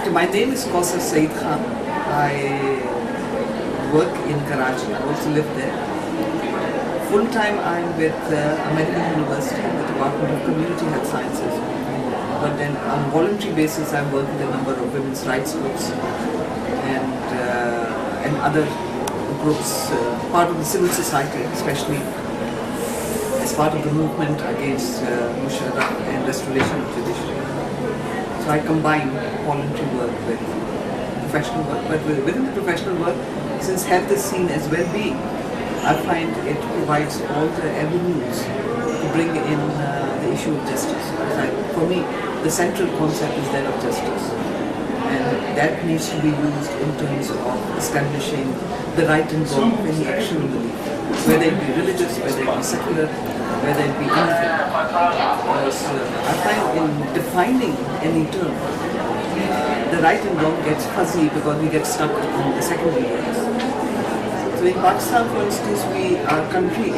Okay, my name is Kausar Saeed Khan. I work in Karachi. I also live there. Full time I'm with Marieme Helie Lucas in the Department of Community Health Sciences. But then on a voluntary basis I work with a number of women's rights groups and other groups, part of the civil society, especially as part of the movement against Musharraf and restoration of judiciary. So I combine voluntary work with professional work, but within the professional work, since health is seen as well-being, I find it provides all the avenues to bring in the issue of justice. For me, the central concept is that of justice, and that needs to be used in terms of establishing the right and wrong of any action in the legal, whether it be religious, whether it be secular, whether it be anything. I find in defining any term, the right and wrong gets fuzzy because we get stuck in the secondary words. So in Pakistan, for instance, our country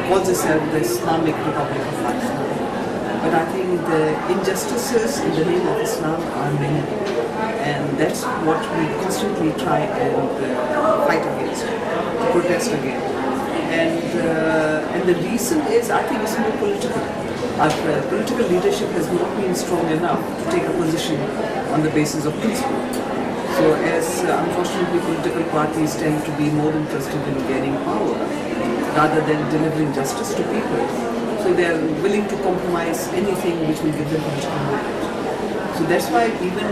calls itself the Islamic Republic of Pakistan. But I think the injustices in the name of Islam are many, and that's what we constantly try and fight against, protest against. And the reason is, I think, it's more political. Our political leadership has not been strong enough to take a position on the basis of principle. So as unfortunately political parties tend to be more interested in gaining power rather than delivering justice to people, so they are willing to compromise anything which will give them political leverage. So that's why even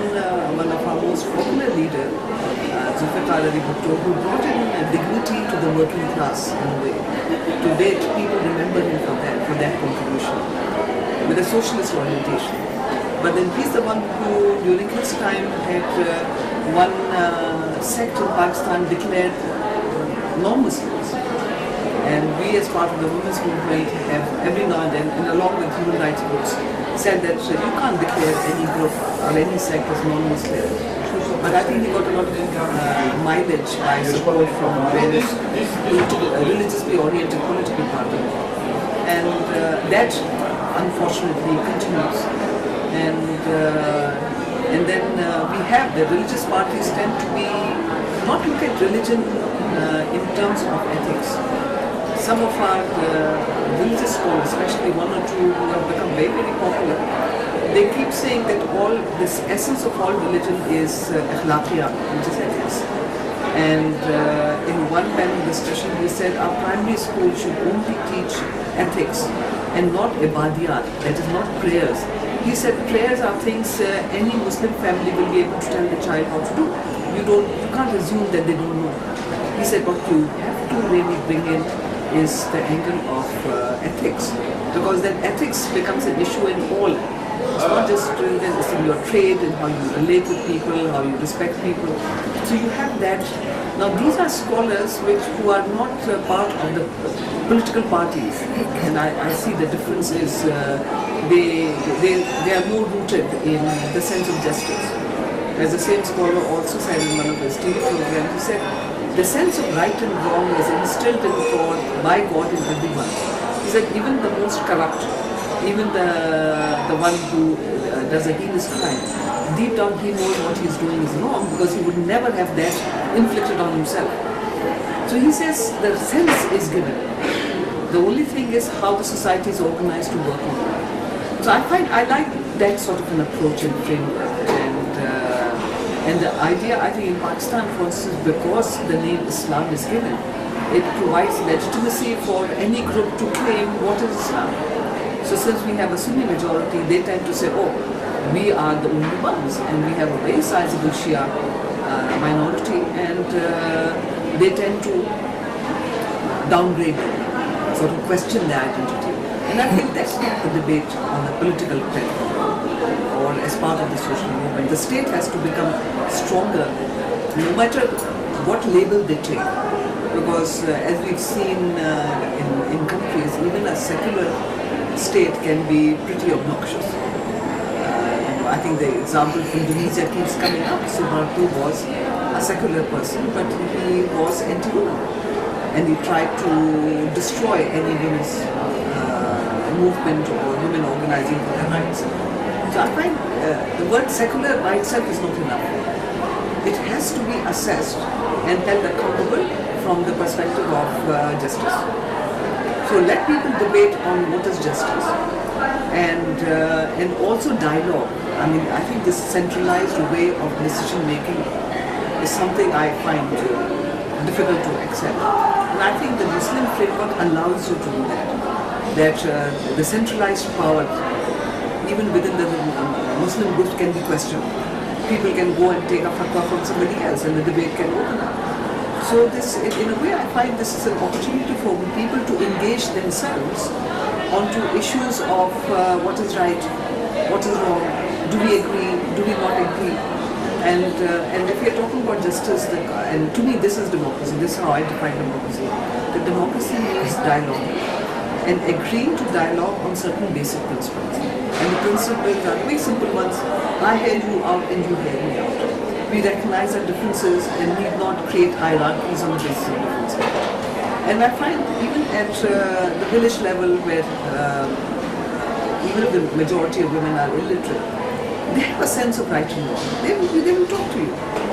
one of our most popular leaders, who brought in dignity to the working class in a way. To date, people remember him for that contribution, with a socialist orientation. But then he's the one who, during his time, had one sect in Pakistan declared non-Muslims. And we, as part of the women's movement, have every now and then, and along with human rights groups, said that you can't declare any group or any sect as non-Muslim. But I think he got a lot of mileage by support from various religiously oriented political parties. And that, unfortunately, continues. And then we have the religious parties tend to not look at religion in terms of ethics. Some of our religious scholars, especially one or two who have become very, very popular, they keep saying that this essence of all religion is akhlaqiyah, which is ethics. And in one panel discussion, he said our primary school should only teach ethics and not ibadiyat, that is not prayers. He said prayers are things any Muslim family will be able to tell the child how to do. You can't assume that they don't know. He said what you have to really bring in is the angle of ethics, because then ethics becomes an issue in all. It's not just religion, it's in your trade, in how you relate with people, how you respect people. So you have that. Now these are scholars who are not part of the political parties, and I see the difference is they are more rooted in the sense of justice. As the same scholar also said in one of his TV programs, he said, the sense of right and wrong is instilled by God in everyone. He said even the most corrupt, even the one who does a heinous crime, deep down he knows what he's doing is wrong because he would never have that inflicted on himself. So he says the sense is given. The only thing is how the society is organized to work on it. So I like that sort of an approach and framework. And the idea, I think in Pakistan, for instance, because the name Islam is given, it provides legitimacy for any group to claim what is Islam. So since we have a Sunni majority, they tend to say, oh, we are the only ones, and we have a very sizable Shia minority, and they tend to downgrade, sort of question their identity. And I think that's not the debate on a political platform or as part of the social movement. The state has to become stronger, no matter what label they take. Because as we've seen in countries, even a secular state can be pretty obnoxious. I think the example of Indonesia keeps coming up. Suharto was a secular person, but he was anti-women. And he tried to destroy any women's movement or women organizing for their rights. So I find the word secular by itself is not enough. It has to be assessed and held accountable from the perspective of justice. So let people debate on what is justice, and also dialogue. I mean, I think this centralized way of decision making is something I find difficult to accept. And I think the Muslim framework allows you to do that. That the centralized power, even within the Muslim groups, can be questioned. People can go and take a fatwa from somebody else and the debate can open up. So this, in a way, I find this is an opportunity for people to engage themselves onto issues of what is right, what is wrong, do we agree, do we not agree. And if we are talking about justice, and to me this is democracy, this is how I define democracy. The democracy means dialogue and agreeing to dialogue on certain basic principles. And the principles are very simple ones. I hear you out and you hear me out. We recognize our differences and need not create hierarchies on the basis of differences. And I find even at the village level where even if the majority of women are illiterate, they have a sense of right and wrong. They will talk to you.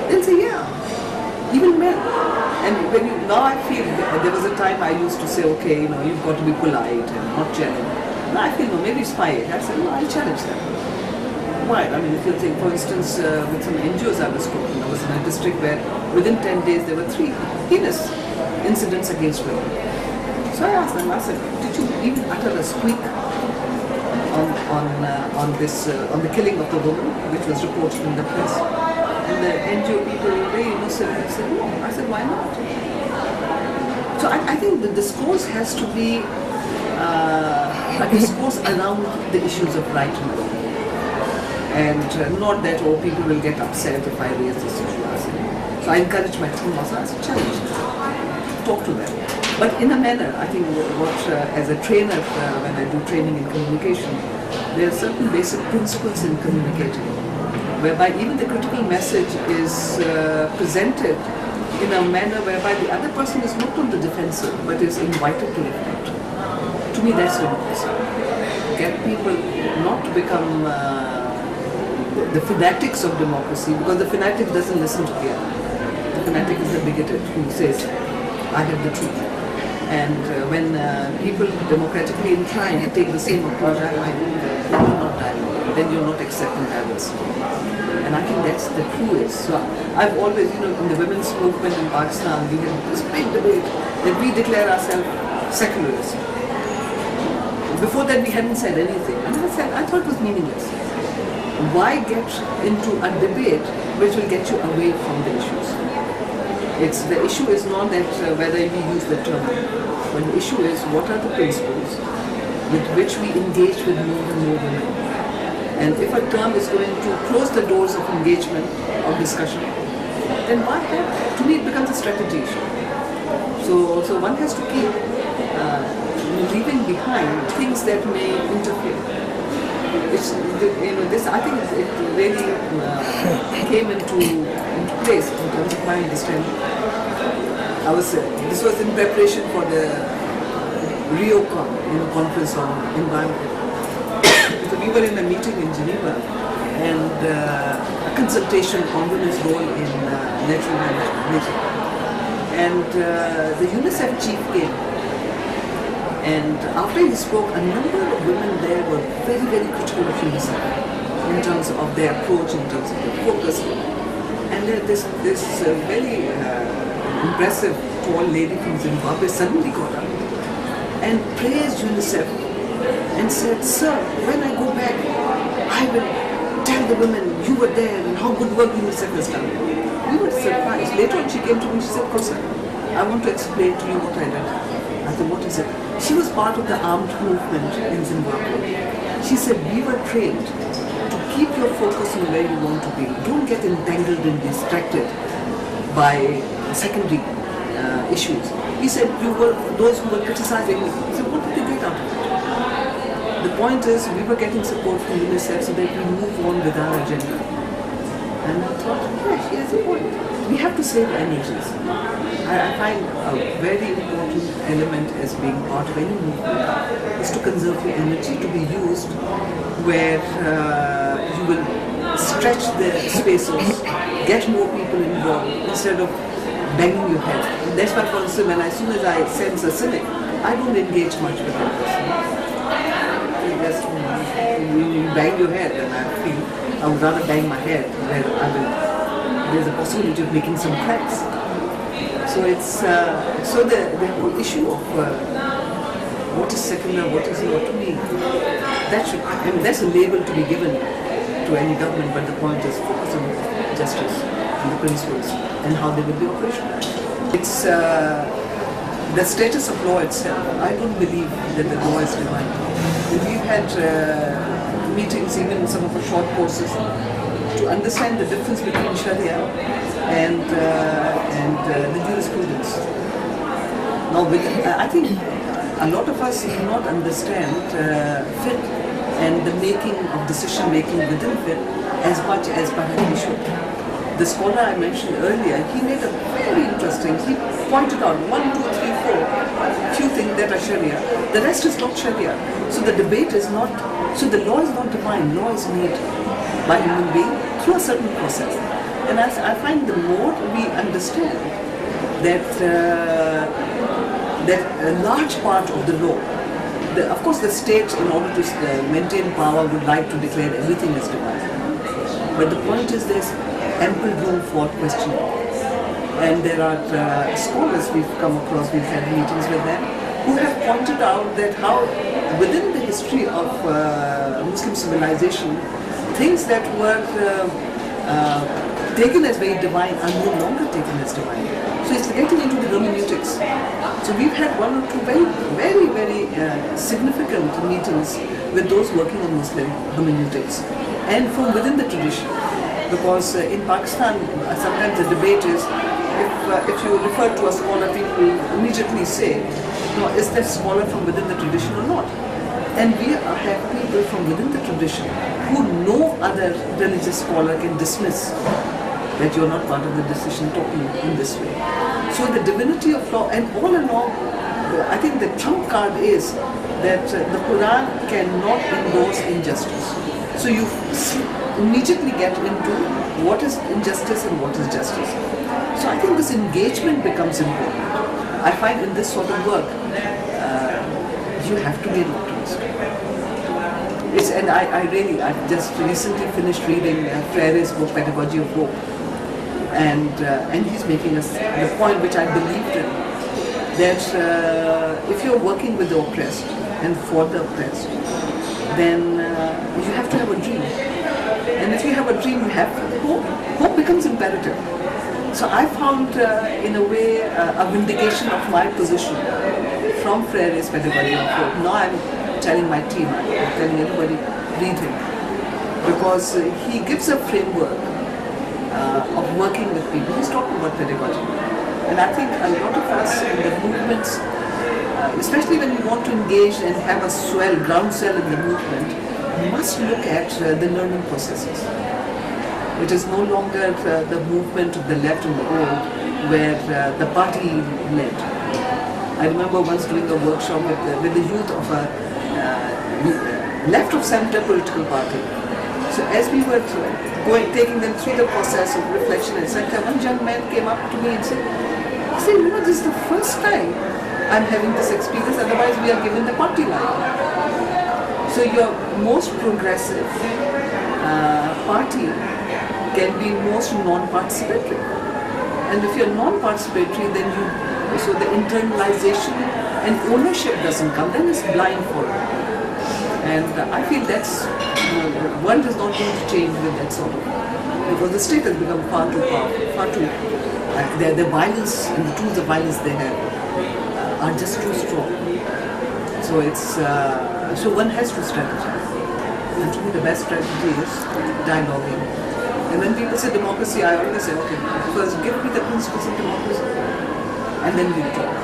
They'll say, yeah, even men. And when now I feel, there was a time I used to say, okay, you've got to be polite and not challenge. Now I feel, no, maybe it's my age. I said, no, I'll challenge them. Why? I mean, if you think, for instance, with some NGOs I was talking, I was in a district where within 10 days there were 3 heinous incidents against women. So I asked them, I said, did you even utter a squeak on the killing of the woman, which was reported in the press? And the NGO people very innocently said, no. I said, why not? So I think the discourse has to be a discourse around the issues of right and wrong. And not that, oh, people will get upset if I raise this issue. So I encourage my team also, I said, challenge them, talk to them. But in a manner, I think as a trainer, when I do training in communication, there are certain basic principles in communicating, whereby even the critical message is presented in a manner whereby the other person is not on the defensive, but is invited to reflect. To me, that's democracy. Get people not to become the fanatics of democracy, because the fanatic doesn't listen to the other. The fanatic is the bigoted who says, I have the truth. And when people democratically inclined take the same approach, then you're not dialogue, then you're not accepting diversity. And I think that's the truest. So I've always, in the women's movement in Pakistan, we had this big debate that we declare ourselves secularists. Before that, we hadn't said anything. And I thought it was meaningless. Why get into a debate which will get you away from the issues? The issue is not that whether we use the term, but the issue is what are the principles with which we engage with more and more women. And if a term is going to close the doors of engagement, of discussion, then why have? To me, it becomes a strategy issue. So one has to keep leaving behind things that may interfere. This I think it really came into place in terms of my understanding. This was in preparation for the Rio conference on environment. So we were in a meeting in Geneva and a consultation on women's role in natural management. And the UNICEF chief came. And after he spoke, a number of women there were very, very critical of UNICEF in terms of their approach, in terms of their focus. And this very impressive tall lady from Zimbabwe suddenly got up and praised UNICEF and said, sir, when I go back, I will tell the women you were there and how good work UNICEF has done. We were surprised. Later on she came to me and she said, Kausar, I want to explain to you what I did. I said, what is it? She was part of the armed movement in Zimbabwe. She said, we were trained to keep your focus on where you want to be. Don't get entangled and distracted by secondary issues. He said, you were those who were criticizing you. He said, what did you get out of it? The point is, we were getting support from UNICEF so that we move on with our agenda. And I thought, yeah, she has a point. We have to save energies. I find a very important element as being part of any movement is to conserve your energy, to be used where you will stretch the spaces, get more people involved instead of banging your head. That's why, for instance, as soon as I sense a cynic, I don't engage much with that person. Just you bang your head, and I feel I would rather bang my head where there's a possibility of making some cracks. So it's the whole issue of what is secular, what is not, to me, that's a label to be given to any government, but the point is focus on justice and the principles and how they will be operational. It's the status of law itself. I don't believe that the law is divine. We've had meetings, even in some of the short courses, to understand the difference between Sharia and the jurisprudence. Now, I think a lot of us do not understand fiqh and the making of decision making within fiqh as much as perhaps we should. The scholar I mentioned earlier, he made a very interesting, he pointed out 1, 2, 3, 4, few things that are Sharia, the rest is not Sharia. So the debate is not, so the law is not divine, law is made by human being through a certain process. And as I find the more we understand that a large part of the law, of course the state, in order to maintain power, would like to declare everything as divine. But the point is there's ample room for questioning. And there are scholars we've come across, we've had meetings with them, who have pointed out that how within the history of Muslim civilization, things that were taken as very divine are no longer taken as divine. So it's getting into the hermeneutics. So we've had 1 or 2 very significant meetings with those working on Muslim hermeneutics and from within the tradition. Because in Pakistan, sometimes the debate is, if you refer to a scholar, people immediately say, no, is that scholar from within the tradition or not? And we have people from within the tradition who no other religious scholar can dismiss that you're not part of the decision talking in this way. So the divinity of law, and all along, I think the trump card is that the Quran cannot endorse injustice. So you immediately get into what is injustice and what is justice. So I think this engagement becomes important. I find in this sort of work, you have to be an optimist. And I just recently finished reading Freire's book, Pedagogy of Hope. And he's making us the point which I believed in, that if you're working with the oppressed and for the oppressed, then you have to have a dream. And if you have a dream, you have hope. Hope becomes imperative. So I found, in a way, a vindication of my position from Freire's Pedagogy of Hope. Now I'm telling my team, I'm telling everybody, read him. Because he gives a framework of working with people. He's talking about pedagogy. And I think a lot of us in the movements, especially when we want to engage and have a groundswell in the movement, must look at the learning processes. It is no longer the movement of the left and the old, where the party led. I remember once doing a workshop with the youth of a left of center political party. So as we were taking them through the process of reflection, etc., one young man came up to me and said, this is the first time I'm having this experience, otherwise we are given the party line. So your most progressive party can be most non-participatory. And if you're non-participatory, then so the internalization and ownership doesn't come, then it's blind for it. And I feel that's, the world is not going to change with that sort of, because the state has become far too powerful, far too, the violence and the tools of violence they have are just too strong. So it's, so one has to strategize. And to me the best strategy is dialoguing. And when people say democracy, I always say, okay, first give me the principles of democracy, and then we'll talk.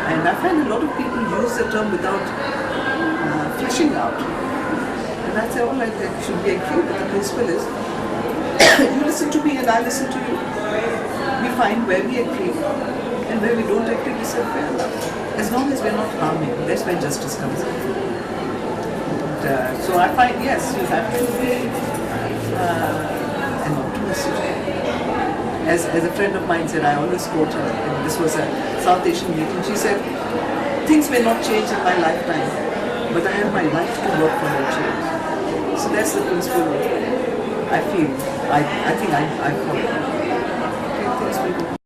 And I find a lot of people use the term without fleshing out. And I say, all right, then should we agree that the principle is, you listen to me and I listen to you. We find where we agree, and where we don't agree, we say fair enough. As long as we're not harming, that's where justice comes in. And, so I find, yes, you have to an optimist. As a friend of mine said, I always quote her, and this was a South Asian meeting, she said, things may not change in my lifetime, but I have my life to work for their change. So that's the principle I feel, I think I follow. Things will go.